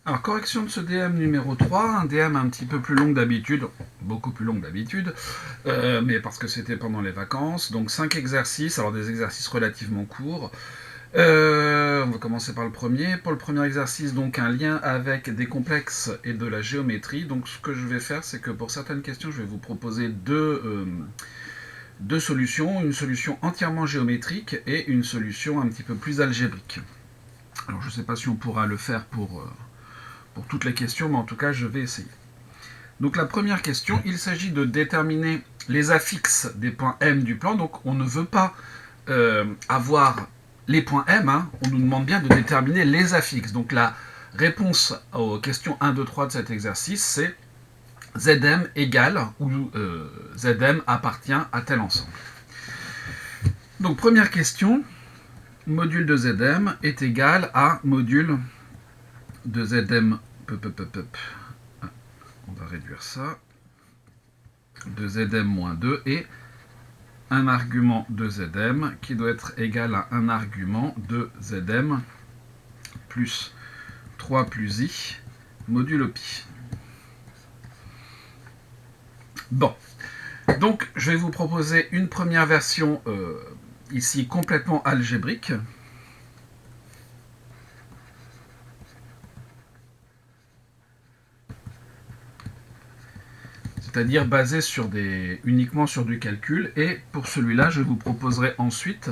Alors, correction de ce DM numéro 3, un DM un petit peu plus long que d'habitude, beaucoup plus long que d'habitude, mais parce que c'était pendant les vacances. Donc 5 exercices, alors des exercices relativement courts. On va commencer par le premier. Pour le premier exercice, donc un lien avec des complexes et de la géométrie. Donc ce que je vais faire, c'est que pour certaines questions, je vais vous proposer deux solutions, une solution entièrement géométrique et une solution un petit peu plus algébrique. Alors je ne sais pas si on pourra le faire pour toutes les questions, mais en tout cas, je vais essayer. Donc la première question, il s'agit de déterminer les affixes des points M du plan. Donc on ne veut pas avoir les points M, hein, on nous demande bien de déterminer les affixes. Donc la réponse aux questions 1, 2, 3 de cet exercice, c'est Zm égale, ou Zm appartient à tel ensemble. Donc première question, module de Zm est égal à module de Zm. On va réduire ça. De Zm moins 2 et un argument de Zm qui doit être égal à un argument de Zm plus 3 plus i modulo pi. Bon, donc je vais vous proposer une première version ici complètement algébrique. C'est-à-dire basée uniquement sur du calcul. Et pour celui-là, je vous proposerai ensuite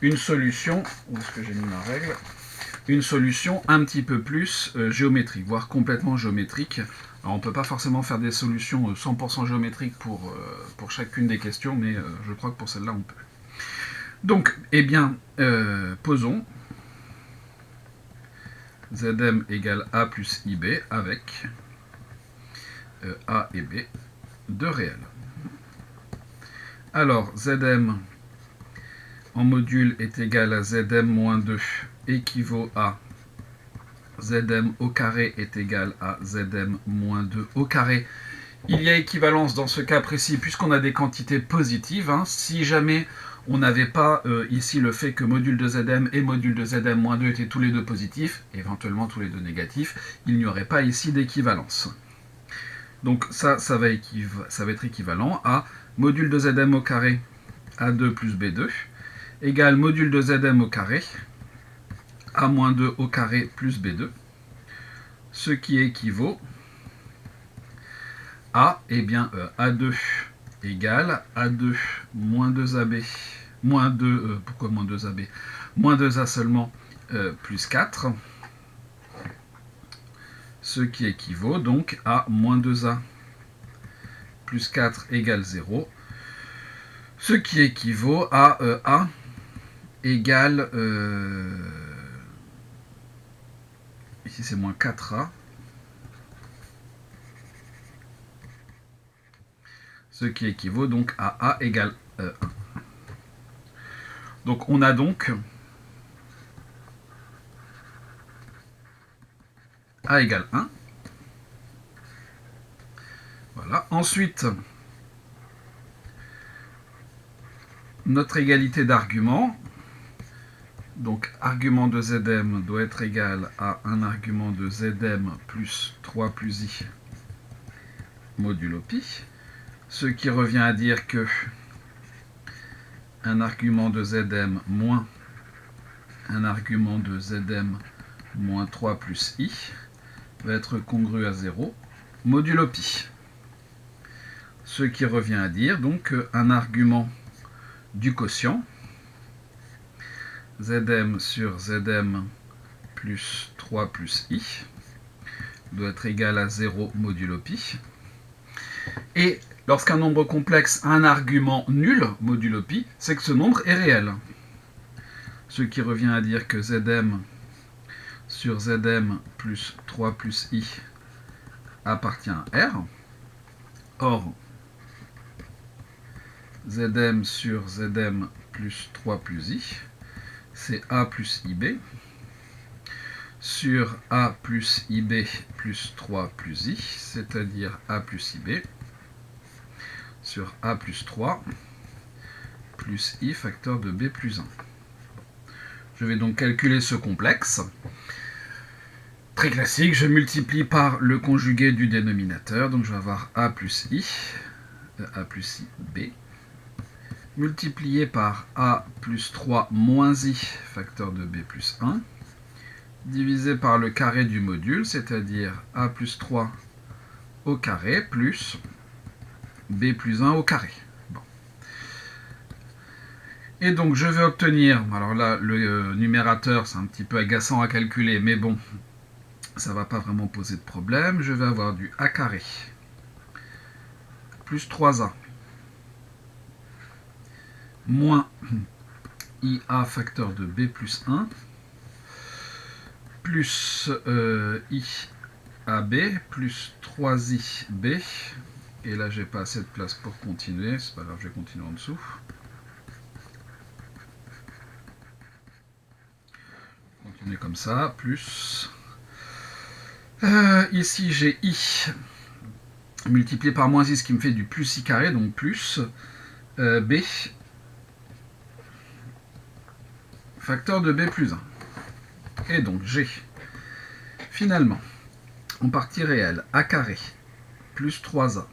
une solution, où est-ce que j'ai mis ma règle, une solution un petit peu plus géométrique, voire complètement géométrique. Alors, on ne peut pas forcément faire des solutions 100% géométriques pour chacune des questions, mais je crois que pour celle-là, on peut. Donc, eh bien, posons Zm égale A plus IB avec A et B de réel. Alors, Zm en module est égal à Zm moins 2 équivaut à Zm au carré est égal à Zm moins 2 au carré. Il y a équivalence dans ce cas précis puisqu'on a des quantités positives. Hein. Si jamais on n'avait pas ici le fait que module de Zm et module de Zm moins 2 étaient tous les deux positifs, éventuellement tous les deux négatifs, il n'y aurait pas ici d'équivalence. Donc ça va être équivalent à module de Zm au carré A2 plus B2 égale module de Zm au carré A-2 au carré plus B2, ce qui équivaut à, eh bien, A2 égale A2 moins 2AB, moins 2, pourquoi moins 2AB moins 2A seulement, plus 4, ce qui équivaut donc à moins 2A plus 4 égale 0, ce qui équivaut à A égale, ici c'est moins 4A, ce qui équivaut donc à A égale 1. Donc on a donc A égale 1. Voilà. Ensuite, notre égalité d'arguments. Donc argument de Zm doit être égal à un argument de Zm plus 3 plus i modulo pi. Ce qui revient à dire que un argument de Zm moins un argument de Zm moins 3 plus i va être congru à 0 modulo pi. Ce qui revient à dire donc un argument du quotient Zm sur Zm plus 3 plus i doit être égal à 0 modulo pi. Et lorsqu'un nombre complexe a un argument nul modulo pi, c'est que ce nombre est réel. Ce qui revient à dire que Zm sur Zm plus 3 plus i appartient à R. Or, Zm sur Zm plus 3 plus i, c'est A plus IB. Sur A plus IB plus 3 plus i, c'est-à-dire A plus IB, sur A plus 3 plus i facteur de B plus 1. Je vais donc calculer ce complexe. Très classique, je multiplie par le conjugué du dénominateur, donc je vais avoir a plus i b, multiplié par a plus 3 moins i, facteur de b plus 1, divisé par le carré du module, c'est-à-dire a plus 3 au carré plus b plus 1 au carré. Bon. Et donc je vais obtenir, alors là le numérateur c'est un petit peu agaçant à calculer, mais bon, ça ne va pas vraiment poser de problème. Je vais avoir du a carré plus 3a moins ia facteur de b plus 1 plus i ab plus 3ib. Et là, j'ai pas assez de place pour continuer. C'est pas grave, je vais continuer en dessous. Continuer comme ça, plus... ici, j'ai i multiplié par moins i, ce qui me fait du plus i carré, donc plus b facteur de b plus 1. Et donc, j'ai finalement, en partie réelle, a carré plus 3a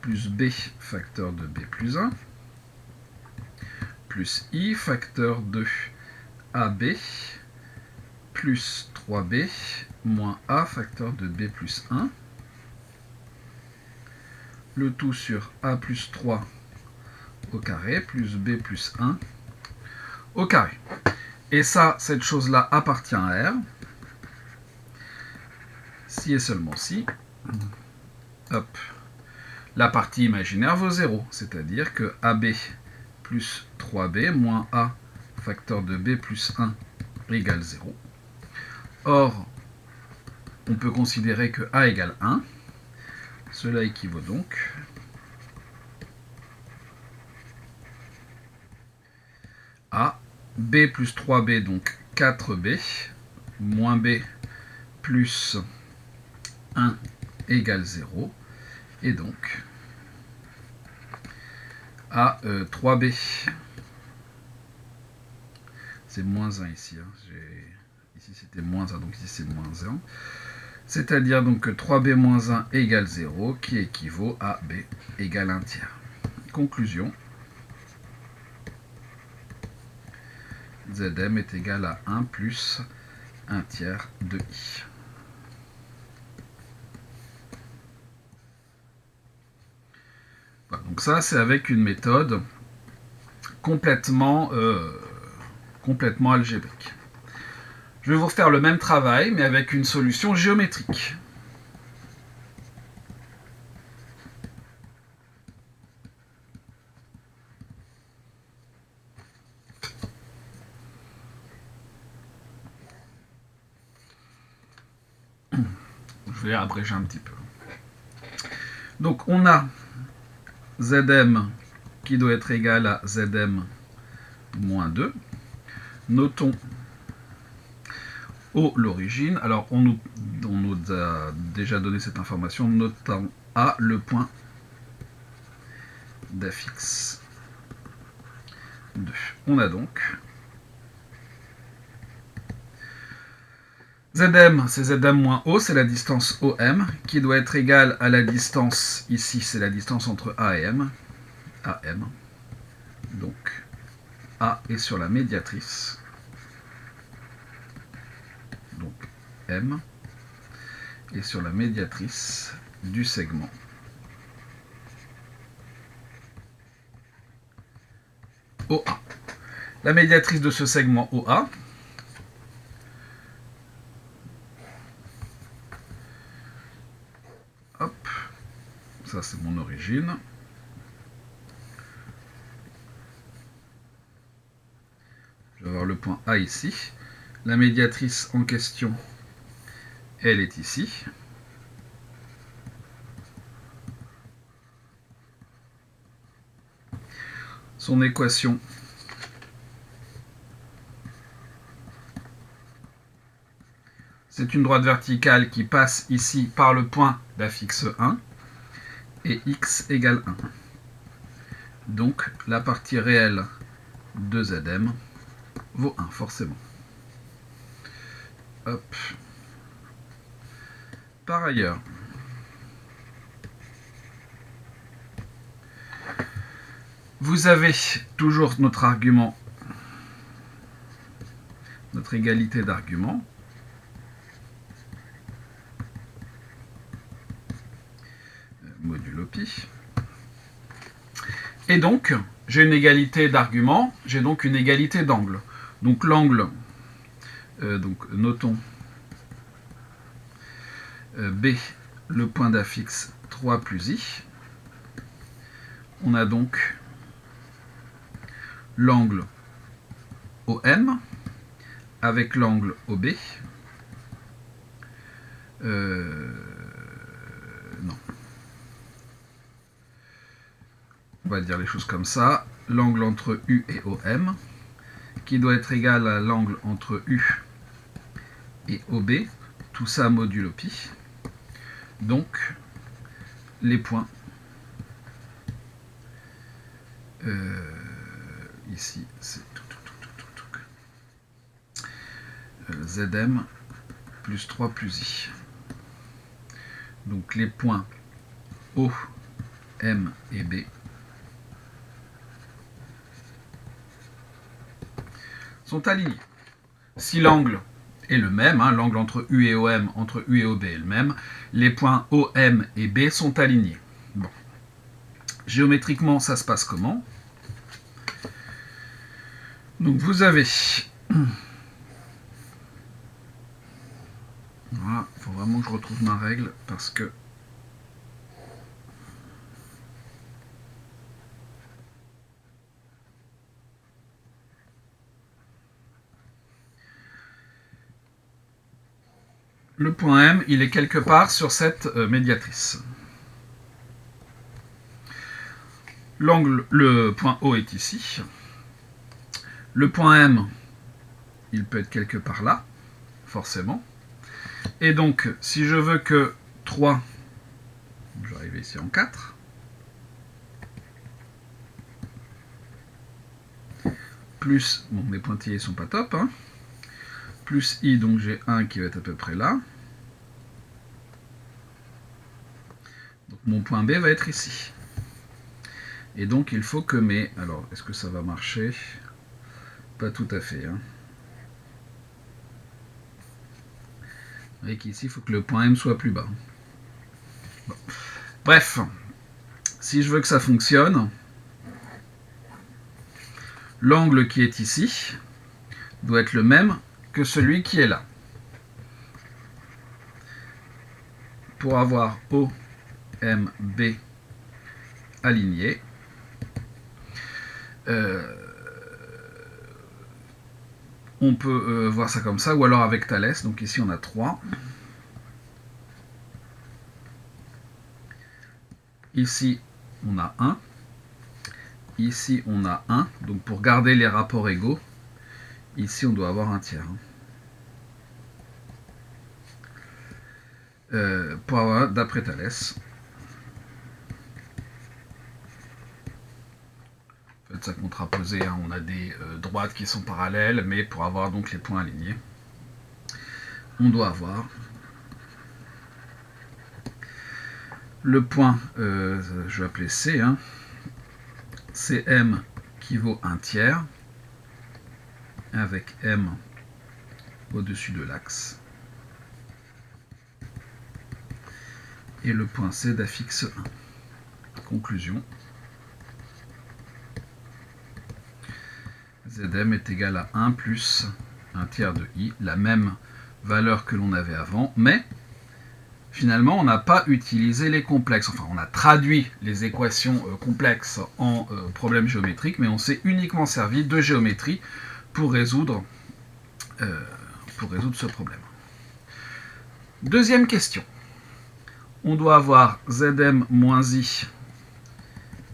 plus b facteur de b plus 1 plus i facteur de ab plus 3b moins a facteur de b plus 1, le tout sur a plus 3 au carré plus b plus 1 au carré. Et ça, cette chose-là appartient à R, si et seulement si, hop, la partie imaginaire vaut 0, c'est-à-dire que AB plus 3B moins A facteur de B plus 1 égale 0. Or, on peut considérer que A égale 1. Cela équivaut donc à B plus 3B, donc 4B, moins B plus 1 égale 0, et donc à 3B. C'est moins 1 ici. Ici c'était moins 1, donc ici c'est moins 1. C'est-à-dire donc que 3B moins 1 égale 0, qui équivaut à B égale 1 tiers. Conclusion. Zm est égal à 1 plus 1 tiers de i. Voilà, donc ça, c'est avec une méthode complètement algébrique. Je vais vous refaire le même travail, mais avec une solution géométrique. Je vais abréger un petit peu. Donc on a Zm qui doit être égal à Zm moins 2. Notons O l'origine. Alors on nous a déjà donné cette information, notant A le point d'affixe 2. On a donc Zm, c'est Zm moins O, c'est la distance OM, qui doit être égale à la distance, ici c'est la distance entre A et M, AM. Donc A est sur la médiatrice, donc M est sur la médiatrice du segment OA. La médiatrice de ce segment OA, hop, ça c'est mon origine. Je vais avoir le point A ici. La médiatrice en question, elle est ici. Son équation, c'est une droite verticale qui passe ici par le point d'affixe 1 et x égale 1. Donc la partie réelle de Zm vaut 1 forcément. Hop. Par ailleurs, vous avez toujours notre argument, notre égalité d'arguments. Modulo pi. Et donc, j'ai une égalité d'arguments, j'ai donc une égalité d'angle. Donc l'angle, donc notons B, le point d'affixe 3 plus I. On a donc l'angle OM avec l'angle OB. Non. On va dire les choses comme ça. L'angle entre U et OM, qui doit être égal à l'angle entre U et OB, tout ça modulo pi. Donc, les points ici, c'est Zm plus 3 plus I. Donc, les points O, M et B sont alignés. Si l'angle est le même, hein, l'angle entre U et OM, entre U et OB est le même, les points OM et B sont alignés. Bon. Géométriquement, ça se passe comment? Donc vous avez... Voilà, il faut vraiment que je retrouve ma règle parce que... Le point M, il est quelque part sur cette médiatrice. L'angle, le point O est ici. Le point M, il peut être quelque part là, forcément. Et donc, si je veux que 3, je vais arriver ici en 4, plus, bon, mes pointillés sont pas top, hein, plus I, donc j'ai 1 qui va être à peu près là. Donc mon point B va être ici. Et donc il faut que mes... Alors, est-ce que ça va marcher? Pas tout à fait. Hein. Vous voyez qu'ici, il faut que le point M soit plus bas. Bon. Bref, si je veux que ça fonctionne, l'angle qui est ici doit être le même que celui qui est là. Pour avoir O, M, B alignés, on peut voir ça comme ça, ou alors avec Thalès. Donc ici on a 3. Ici on a 1. Ici on a 1. Donc pour garder les rapports égaux, ici on doit avoir un tiers. Pour avoir, d'après Thalès, en fait, ça contraposé, hein, on a des droites qui sont parallèles, mais pour avoir donc les points alignés, on doit avoir le point, je vais appeler C, hein, CM qui vaut un tiers, avec M au-dessus de l'axe, et le point C d'affixe 1. Conclusion. Zm est égal à 1 plus un tiers de I, la même valeur que l'on avait avant, mais finalement on n'a pas utilisé les complexes. Enfin, on a traduit les équations complexes en problèmes géométriques, mais on s'est uniquement servi de géométrie pour résoudre ce problème. Deuxième question. On doit avoir Zm moins I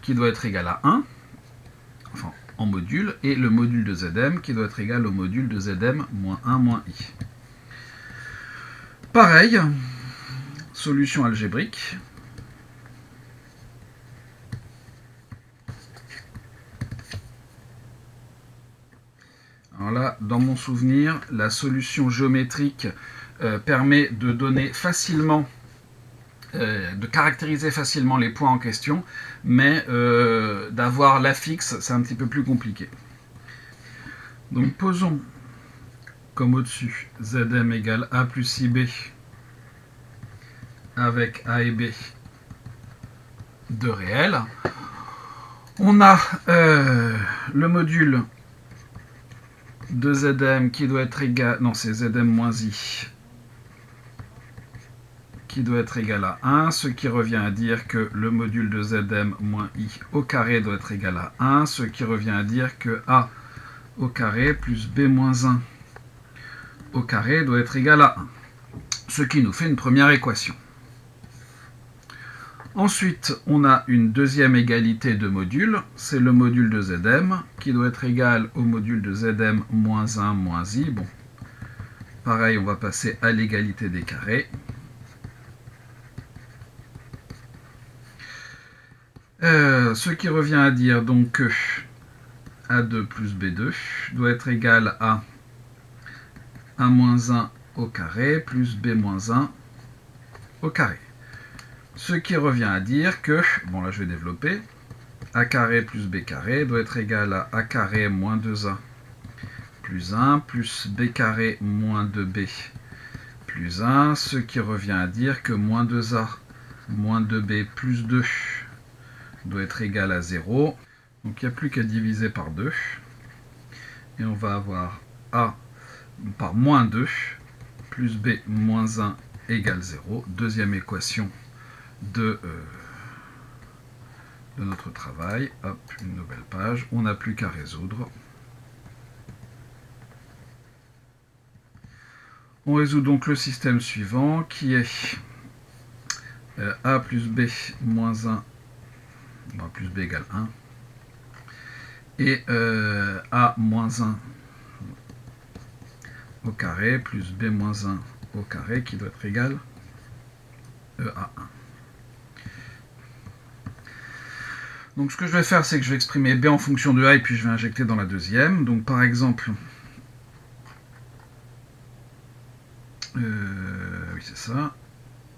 qui doit être égal à 1, enfin en module, et le module de Zm qui doit être égal au module de Zm moins 1 moins I. Pareil, solution algébrique. Alors là, dans mon souvenir, la solution géométrique permet de donner facilement de caractériser facilement les points en question, mais d'avoir l'affixe, c'est un petit peu plus compliqué. Donc posons comme au-dessus, Zm égale A plus IB avec A et B de réels. On a le module de Zm qui doit être égal... Non, c'est Zm moins I qui doit être égal à 1, ce qui revient à dire que le module de Zm moins I au carré doit être égal à 1, ce qui revient à dire que A au carré plus B moins 1 au carré doit être égal à 1, ce qui nous fait une première équation. Ensuite, on a une deuxième égalité de modules, c'est le module de Zm, qui doit être égal au module de Zm moins 1 moins I. Bon, pareil, on va passer à l'égalité des carrés. Ce qui revient à dire donc que A2 plus B2 doit être égal à A moins 1 au carré plus B moins 1 au carré. Ce qui revient à dire que, bon là je vais développer, A carré plus B carré doit être égal à A carré moins 2A plus 1 plus B carré moins 2B plus 1, ce qui revient à dire que moins 2A moins 2B plus 2 doit être égal à 0. Donc il n'y a plus qu'à diviser par 2. Et on va avoir A par moins 2 plus B moins 1 égale 0. Deuxième équation de notre travail. Hop, une nouvelle page. On n'a plus qu'à résoudre. On résout donc le système suivant qui est A plus B moins 1, plus B égale 1, et A moins 1 au carré plus B moins 1 au carré qui doit être égal à 1. Donc ce que je vais faire, c'est que je vais exprimer B en fonction de A et puis je vais injecter dans la deuxième. Donc par exemple, oui c'est ça.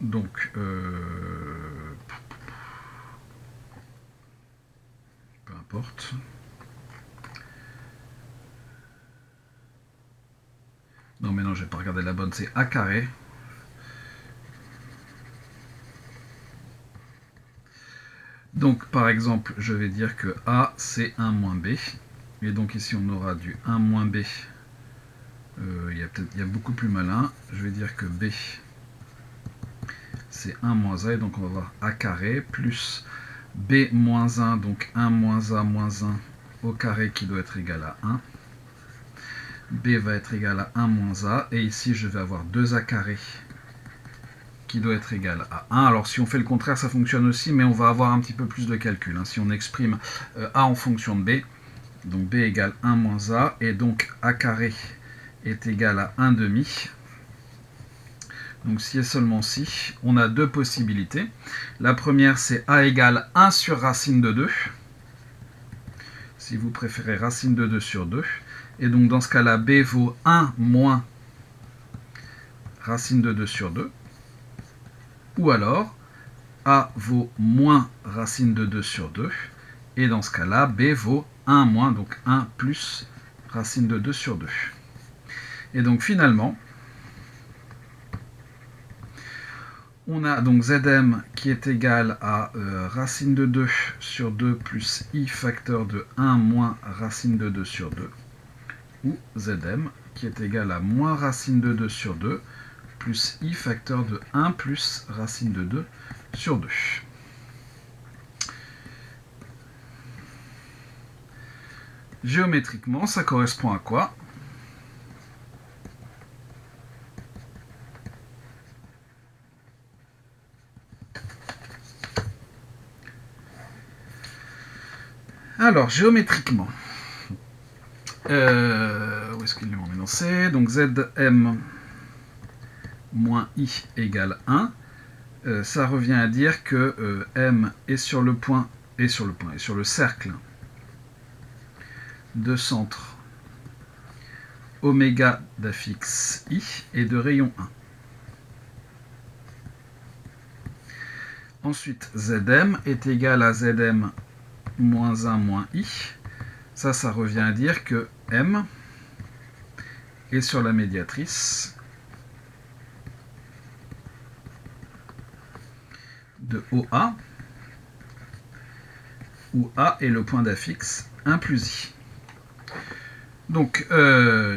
Donc peu importe. Non mais non, je vais pas regarder la bonne, c'est A carré. Donc par exemple, je vais dire que A c'est 1 moins B. Et donc ici on aura du 1 moins B. Il y a beaucoup plus malin. Je vais dire que B c'est 1 moins A. Et donc on va avoir A carré plus B moins 1. Donc 1 moins A moins 1 au carré qui doit être égal à 1. B va être égal à 1 moins A. Et ici je vais avoir 2A carré qui doit être égal à 1. Alors si on fait le contraire, ça fonctionne aussi, mais on va avoir un petit peu plus de calcul. Si on exprime A en fonction de B, donc B égale 1 moins A, et donc A carré est égal à 1 demi. Donc si et seulement si, on a deux possibilités. La première, c'est A égale 1 sur racine de 2. Si vous préférez racine de 2 sur 2. Et donc dans ce cas-là, B vaut 1 moins racine de 2 sur 2. Ou alors, A vaut moins racine de 2 sur 2. Et dans ce cas-là, B vaut 1 moins, donc 1 plus racine de 2 sur 2. Et donc finalement, on a donc Zm qui est égal à racine de 2 sur 2 plus I facteur de 1 moins racine de 2 sur 2. Ou Zm qui est égal à moins racine de 2 sur 2 plus I facteur de 1 plus racine de 2 sur 2. Géométriquement, ça correspond à quoi? Alors, géométriquement, où est-ce qu'il est mon énoncé? Donc Zm moins I égale 1. Ça revient à dire que M est sur le point, et sur le cercle de centre oméga d'affixe I et de rayon 1. Ensuite, Zm est égal à Zm moins 1 moins I. Ça revient à dire que M est sur la médiatrice de OA, où A est le point d'affixe 1 plus I. Donc,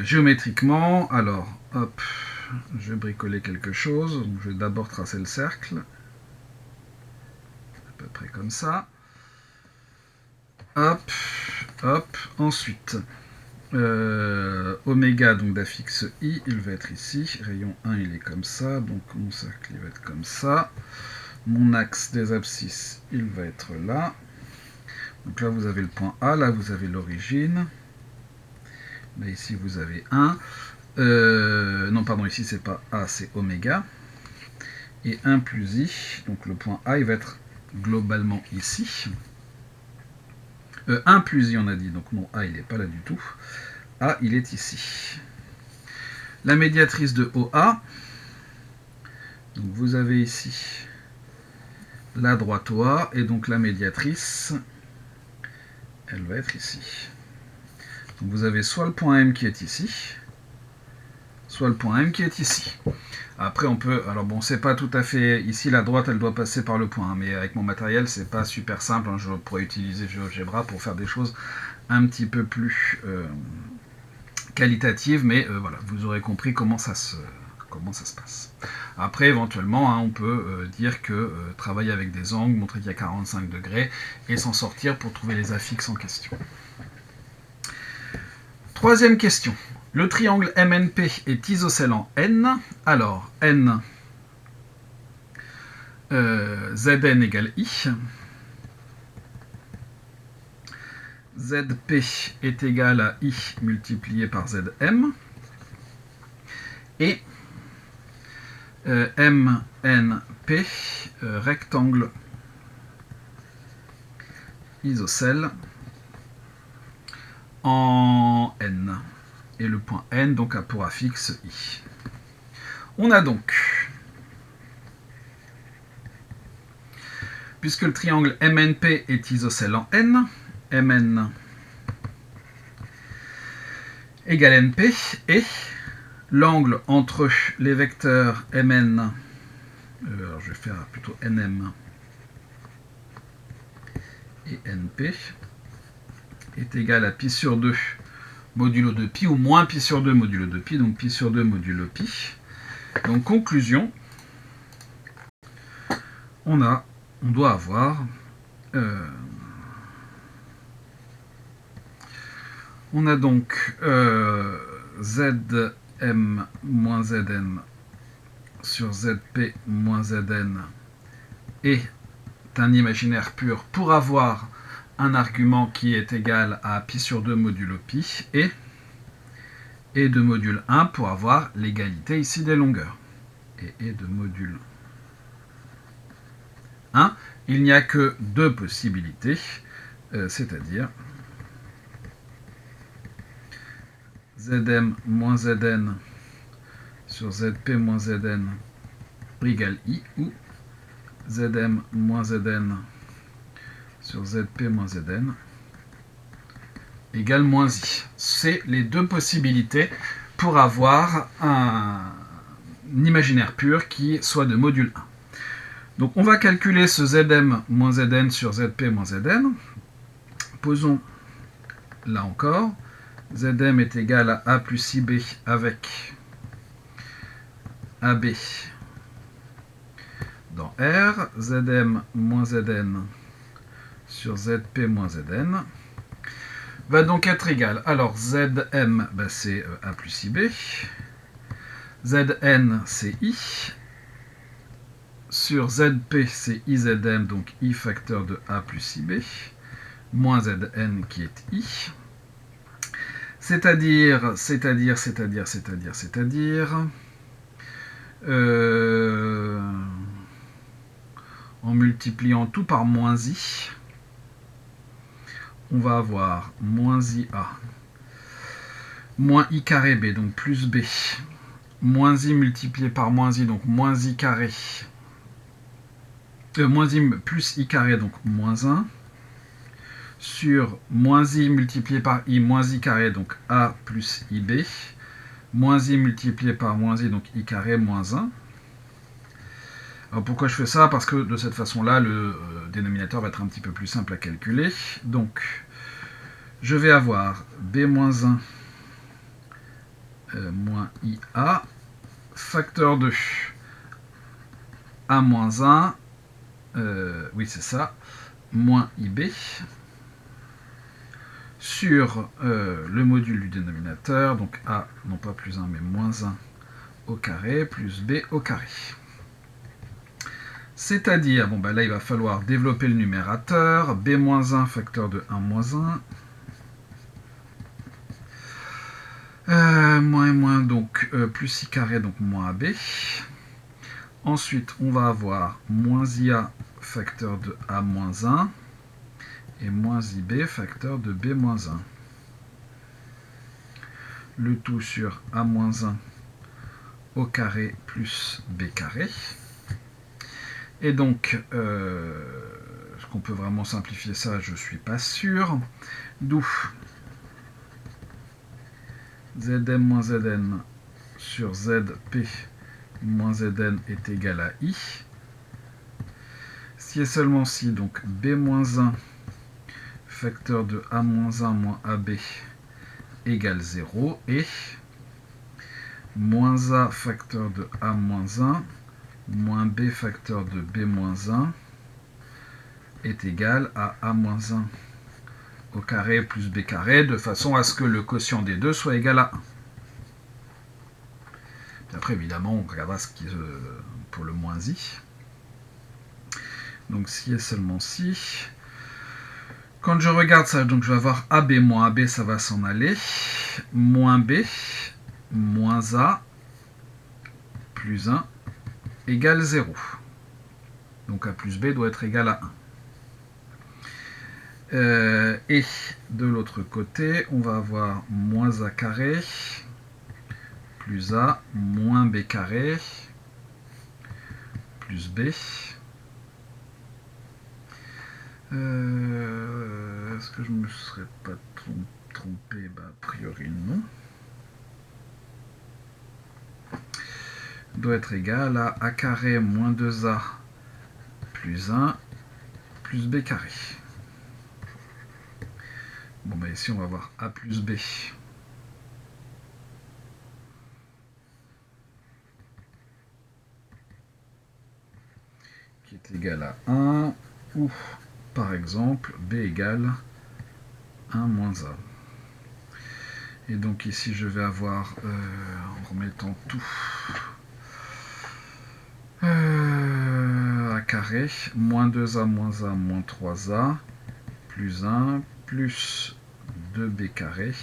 géométriquement, alors, hop, je vais bricoler quelque chose. Donc, je vais d'abord tracer le cercle. À peu près comme ça. Hop, hop. Ensuite, oméga, donc d'affixe I, il va être ici. Rayon 1, il est comme ça. Donc, mon cercle, il va être comme ça. Mon axe des abscisses, il va être là. Donc là, vous avez le point A. Là, vous avez l'origine. Là, ici, vous avez 1. Non, pardon, ici, c'est pas A, c'est oméga. Et 1 plus I. Donc, le point A, il va être globalement ici. 1 plus I, on a dit. Donc, non, A, il n'est pas là du tout. A, il est ici. La médiatrice de OA. Donc, vous avez ici la droite OA. Et donc, la médiatrice, elle va être ici. Donc, vous avez soit le point M qui est ici, soit le point M qui est ici. Après, on peut... Alors bon, c'est pas tout à fait... Ici, la droite, elle doit passer par le point. Mais avec mon matériel, c'est pas super simple. Je pourrais utiliser GeoGebra pour faire des choses un petit peu plus qualitatives. Mais voilà, vous aurez compris comment ça se passe. Après, éventuellement, on peut dire que travailler avec des angles, montrer qu'il y a 45 degrés, et s'en sortir pour trouver les affixes en question. Troisième question. Le triangle MNP est isocèle en N. Alors, N, Zn égale I. Zp est égal à I multiplié par Zm. Et MNP, rectangle isocèle en N. Et le point N donc a pour affixe I. On a donc, puisque le triangle MNP est isocèle en N, Mn égale NP, et l'angle entre les vecteurs Mn, alors je vais faire plutôt Nm et Np, est égal à pi sur 2 modulo de pi, ou moins pi sur 2 modulo de pi, donc pi sur 2 modulo pi. Donc conclusion, on doit avoir on a donc Zm moins Zn sur Zp moins Zn est un imaginaire pur pour avoir un argument qui est égal à pi sur 2 modulo pi, et de module 1 pour avoir l'égalité ici des longueurs. Et de module 1, il n'y a que deux possibilités, c'est-à-dire Zm moins Zn sur Zp moins Zn égale I, ou Zm moins Zn sur Zp moins Zn égale moins I. C'est les deux possibilités pour avoir un imaginaire pur qui soit de module 1. Donc on va calculer ce Zm moins Zn sur Zp moins Zn. Posons là encore. Zm est égal à A plus IB avec AB dans R. Zm moins Zn sur Zp moins Zn va donc être égal. Alors Zm, c'est A plus IB. Zn, c'est I. Sur Zp, c'est Izm, donc I facteur de A plus IB, moins Zn qui est I. C'est-à-dire, en multipliant tout par moins I, on va avoir moins IA, moins I carré B, donc plus B, moins I multiplié par moins I, donc moins I carré, moins I plus I carré, donc moins 1, sur moins I multiplié par I moins I carré, donc A plus IB, moins I multiplié par moins I, donc I carré moins 1. Alors pourquoi je fais ça? Parce que de cette façon-là, le dénominateur va être un petit peu plus simple à calculer. Donc, je vais avoir B moins 1 moins IA, facteur de A moins 1, oui c'est ça, moins IB, sur le module du dénominateur, donc A, non pas plus 1, mais moins 1 au carré, plus B au carré. C'est-à-dire, bon bah là il va falloir développer le numérateur, B moins 1 facteur de 1 moins 1, moins et moins, donc plus I carré, donc moins AB. Ensuite, on va avoir moins IA facteur de A moins 1 et moins IB facteur de B moins 1. Le tout sur A moins 1 au carré plus B carré. Et donc, est-ce qu'on peut vraiment simplifier ça? Je ne suis pas sûr. D'où Zm moins Zn sur Zp moins Zn est égal à I. Si et seulement si, donc B moins 1 facteur de A moins 1 moins AB égale 0 et moins A facteur de A moins 1 moins B facteur de B moins 1 est égal à A moins 1 au carré plus B carré, de façon à ce que le quotient des deux soit égal à 1. Puis après, évidemment, on regardera ce qui pour le moins I. Donc, si et seulement si. Quand je regarde ça, donc je vais avoir AB moins AB, ça va s'en aller. Moins B, moins A, plus 1, égale 0. Donc A plus B doit être égal à 1. Et de l'autre côté, on va avoir moins A carré, plus A, moins B carré, plus B. Est-ce que je me serais pas trompé? Bah, a priori non. Doit être égal à A carré moins 2A plus 1 plus B carré. Bon, bah ici on va avoir A plus B. Qui est égal à 1 ou par exemple B égale 1 moins A. Et donc ici je vais avoir, en remettant tout, A carré, moins 2A moins 3A, plus 1, plus 2B carré,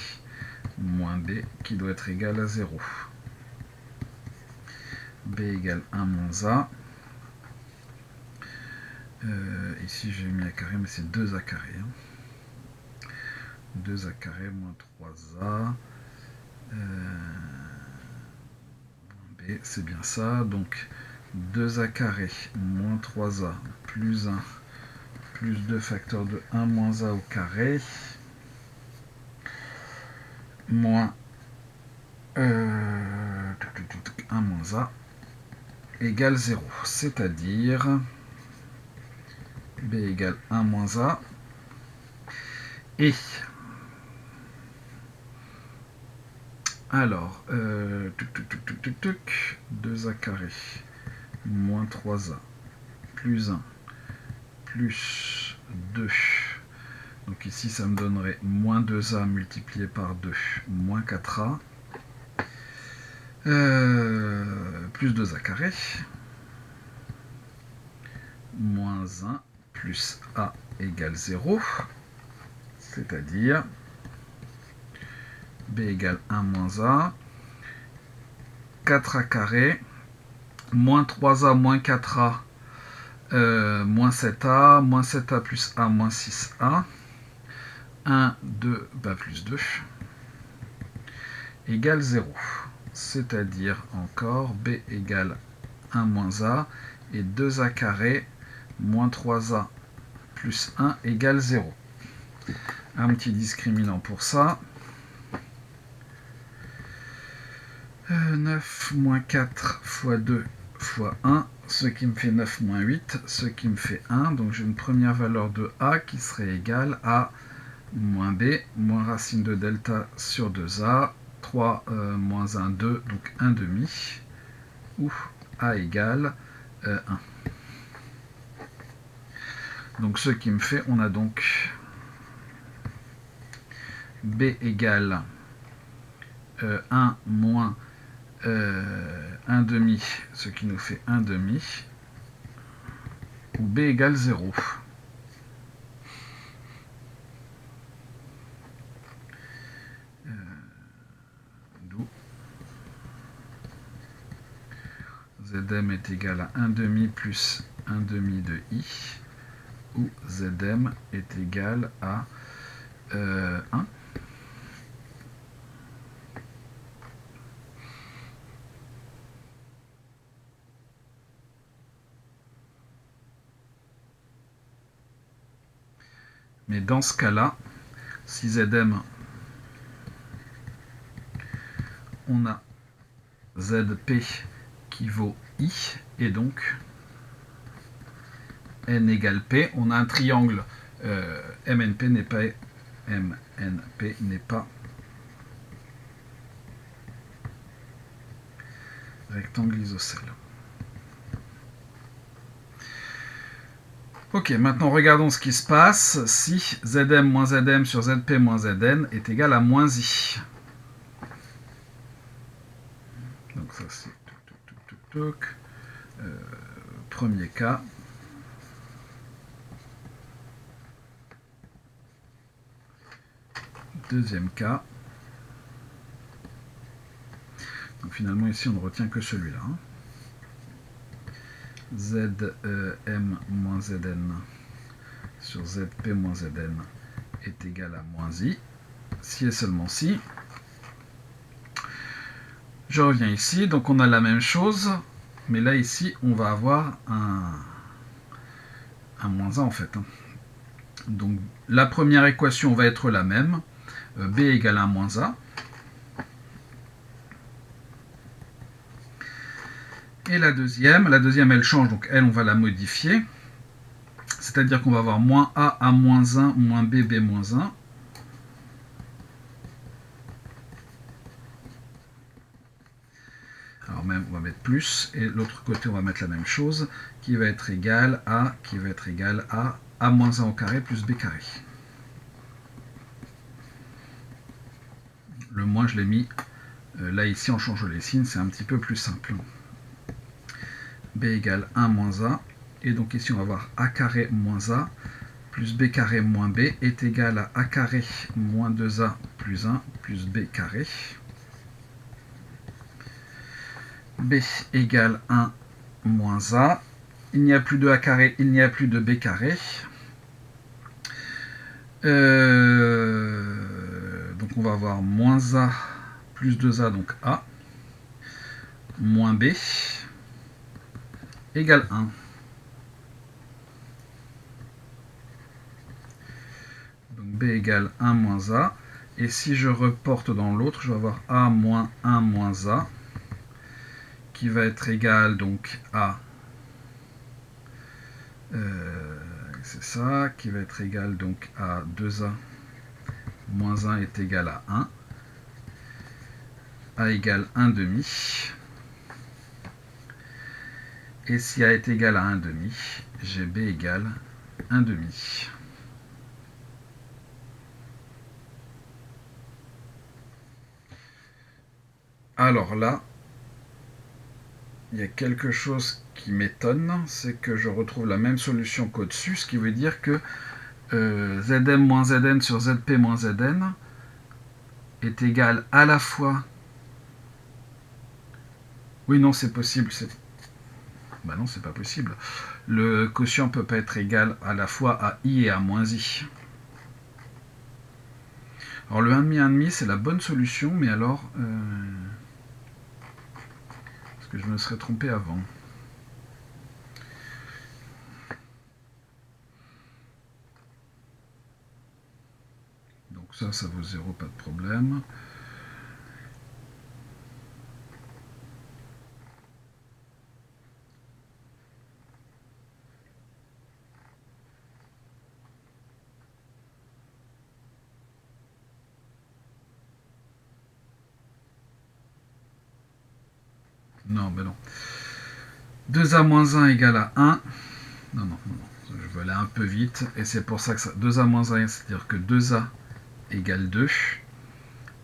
moins B, qui doit être égal à 0. B égale 1 moins A. Ici j'ai mis A carré, mais c'est 2A carré. 2A carré moins 3A. B, c'est bien ça. Donc 2A carré moins 3A plus 1 plus 2 facteur de 1 moins A au carré moins 1 moins A égale 0. C'est-à-dire B égale 1 moins A et alors 2A carré moins 3A plus 1 plus 2. Donc ici ça me donnerait moins 2A multiplié par 2 moins 4A plus 2A carré moins 1 plus A égale 0, c'est-à-dire B égale 1 moins A, 4A carré, moins 3A moins 4A, moins 7A, moins 7A plus A moins 6A, 1, 2, bah plus 2, égale 0. C'est-à-dire encore B égale 1 moins A et 2A carré moins 3a plus 1 égale 0. Un petit discriminant pour ça. 9 moins 4 fois 2 fois 1, ce qui me fait 9 moins 8, ce qui me fait 1. Donc j'ai une première valeur de a qui serait égale à moins b, moins racine de delta sur 2a, 3 moins 1, 2, donc 1 demi, ou a égale 1. Donc ce qui me fait, on a donc b égale 1 moins 1 demi, ce qui nous fait 1 demi, ou b égale 0. D'où Zm est égal à 1 demi plus 1 demi de i, où Zm est égal à 1. Mais dans ce cas-là, si Zm, on a Zp qui vaut I, et donc n égale P, on a un triangle MNP n'est pas rectangle isocèle. Ok, maintenant regardons ce qui se passe si Zm moins Zm sur Zp moins Zn est égal à moins I. Donc ça c'est premier cas. Deuxième cas. Donc finalement ici on ne retient que celui-là. Zm moins Zn sur Zp moins Zn est égal à moins I. Si et seulement si. Je reviens ici, donc on a la même chose, mais là ici on va avoir un moins 1 en fait. Donc la première équation va être la même, b égale 1 moins a. Et la deuxième elle change, donc elle on va la modifier. C'est-à-dire qu'on va avoir moins a moins 1, moins b, b moins 1. Alors même, on va mettre plus, et l'autre côté, on va mettre la même chose, qui va être égal à a moins 1 au carré plus b carré. Le moins, je l'ai mis là, ici, on change les signes, c'est un petit peu plus simple. B égale 1 moins a, et donc ici, on va avoir a carré moins a, plus b carré moins b, est égal à a carré moins 2a plus 1 plus b carré. B égale 1 moins a. Il n'y a plus de a carré, il n'y a plus de b carré. Donc on va avoir moins a plus 2a, donc a, moins b, égale 1. Donc b égale 1 moins a. Et si je reporte dans l'autre, je vais avoir a moins 1 moins a, qui va être égal donc à c'est ça, qui va être égal donc à 2a moins 1 est égal à 1. A égale 1 demi. Et si A est égal à 1 demi, j'ai B égale 1 demi. Alors là, il y a quelque chose qui m'étonne, c'est que je retrouve la même solution qu'au-dessus, ce qui veut dire que Zm moins Zn sur Zp moins Zn est égal à la fois... Oui, non, c'est possible. Bah non, c'est pas possible. Le quotient peut pas être égal à la fois à i et à moins i. Alors le 1,5, c'est la bonne solution, mais alors... parce que je me serais trompé avant. ça vaut 0, pas de problème. Non, mais non. 2a moins 1 égale à 1. Non, je veux aller un peu vite. Et c'est pour ça que ça... 2a moins 1, c'est-à-dire que 2a égale 2.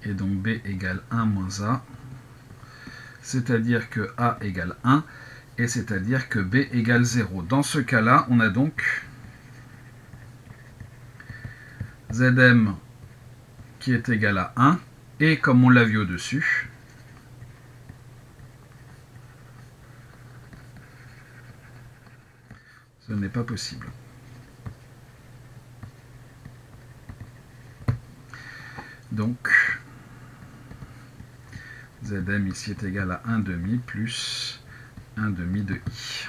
Et donc b égale 1 moins a. C'est-à-dire que a égale 1. Et c'est-à-dire que b égale 0. Dans ce cas-là, on a donc Zm qui est égal à 1. Et comme on l'a vu au-dessus, ce n'est pas possible. Donc, Zm ici est égal à 1 demi plus 1 demi de i.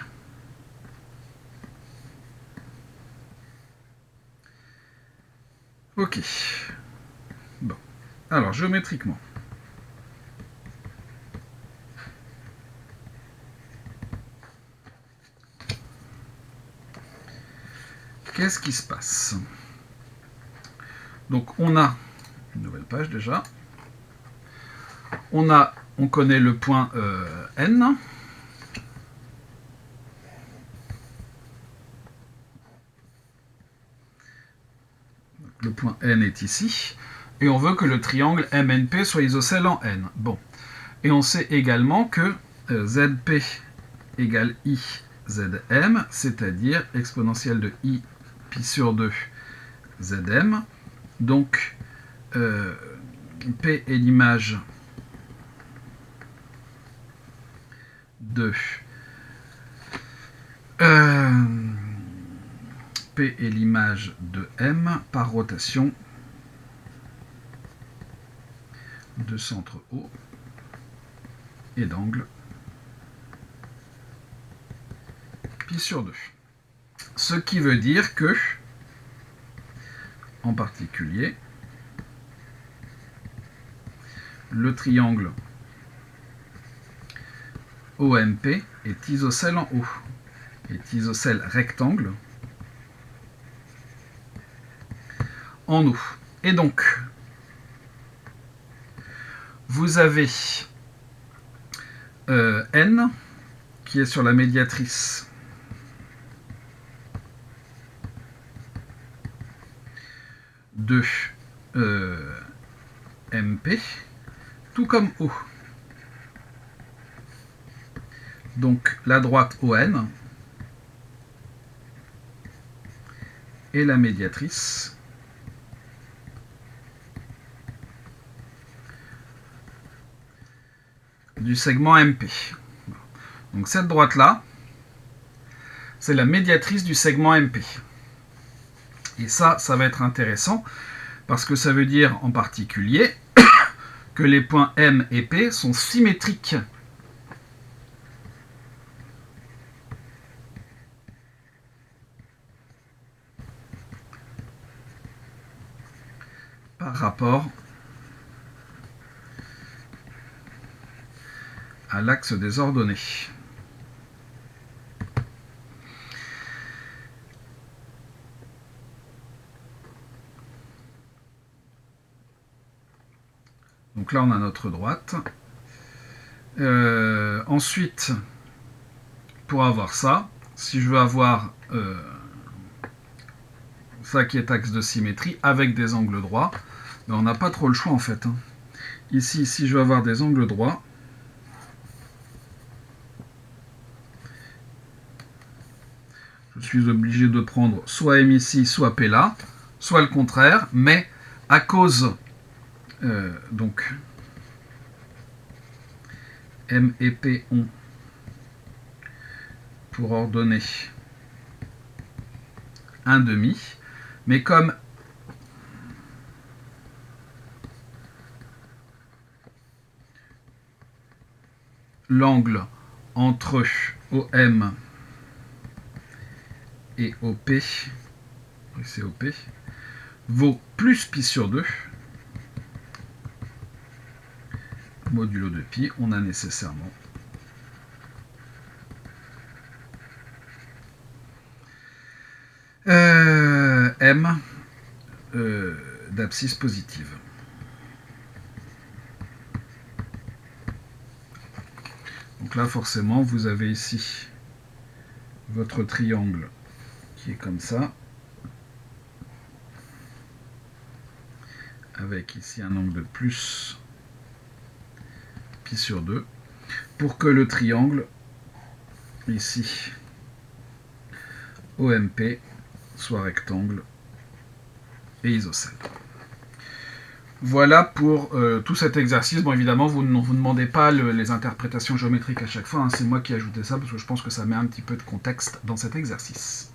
Ok. Bon. Alors, géométriquement. Qu'est-ce qui se passe? Donc, on a une nouvelle page déjà. On connaît le point N. Le point N est ici. Et on veut que le triangle MNP soit isocèle en N. Bon. Et on sait également que ZP égale I Zm, c'est-à-dire exponentielle de I pi sur 2 Zm. Donc, P est l'image de P est l'image de M par rotation de centre O et d'angle pi sur 2. Ce qui veut dire que, en particulier, le triangle OMP est isocèle en O, est isocèle rectangle en O. Et donc, vous avez N qui est sur la médiatrice de MP, tout comme O. Donc la droite ON est la médiatrice du segment MP. Donc cette droite-là, c'est la médiatrice du segment MP. Et ça va être intéressant, parce que ça veut dire en particulier que les points M et P sont symétriques. Par rapport à l'axe des ordonnées. Donc là, on a notre droite. Ensuite, pour avoir ça, si je veux avoir ça qui est axe de symétrie avec des angles droits, ben on n'a pas trop le choix en fait. Ici, si je veux avoir des angles droits, je suis obligé de prendre soit M ici, soit P là, soit le contraire, mais à cause donc M et P ont pour ordonnée un demi, mais comme l'angle entre OM et OP, c'est OP, vaut plus pi sur 2, modulo de pi, on a nécessairement m d'abscisse positive. Donc là, forcément, vous avez ici votre triangle qui est comme ça, avec ici un angle de plus pi sur 2, pour que le triangle, ici, OMP, soit rectangle et isocèle. Voilà pour tout cet exercice. Bon, évidemment, vous ne vous demandez pas les interprétations géométriques à chaque fois, hein. C'est moi qui ai ajouté ça parce que je pense que ça met un petit peu de contexte dans cet exercice.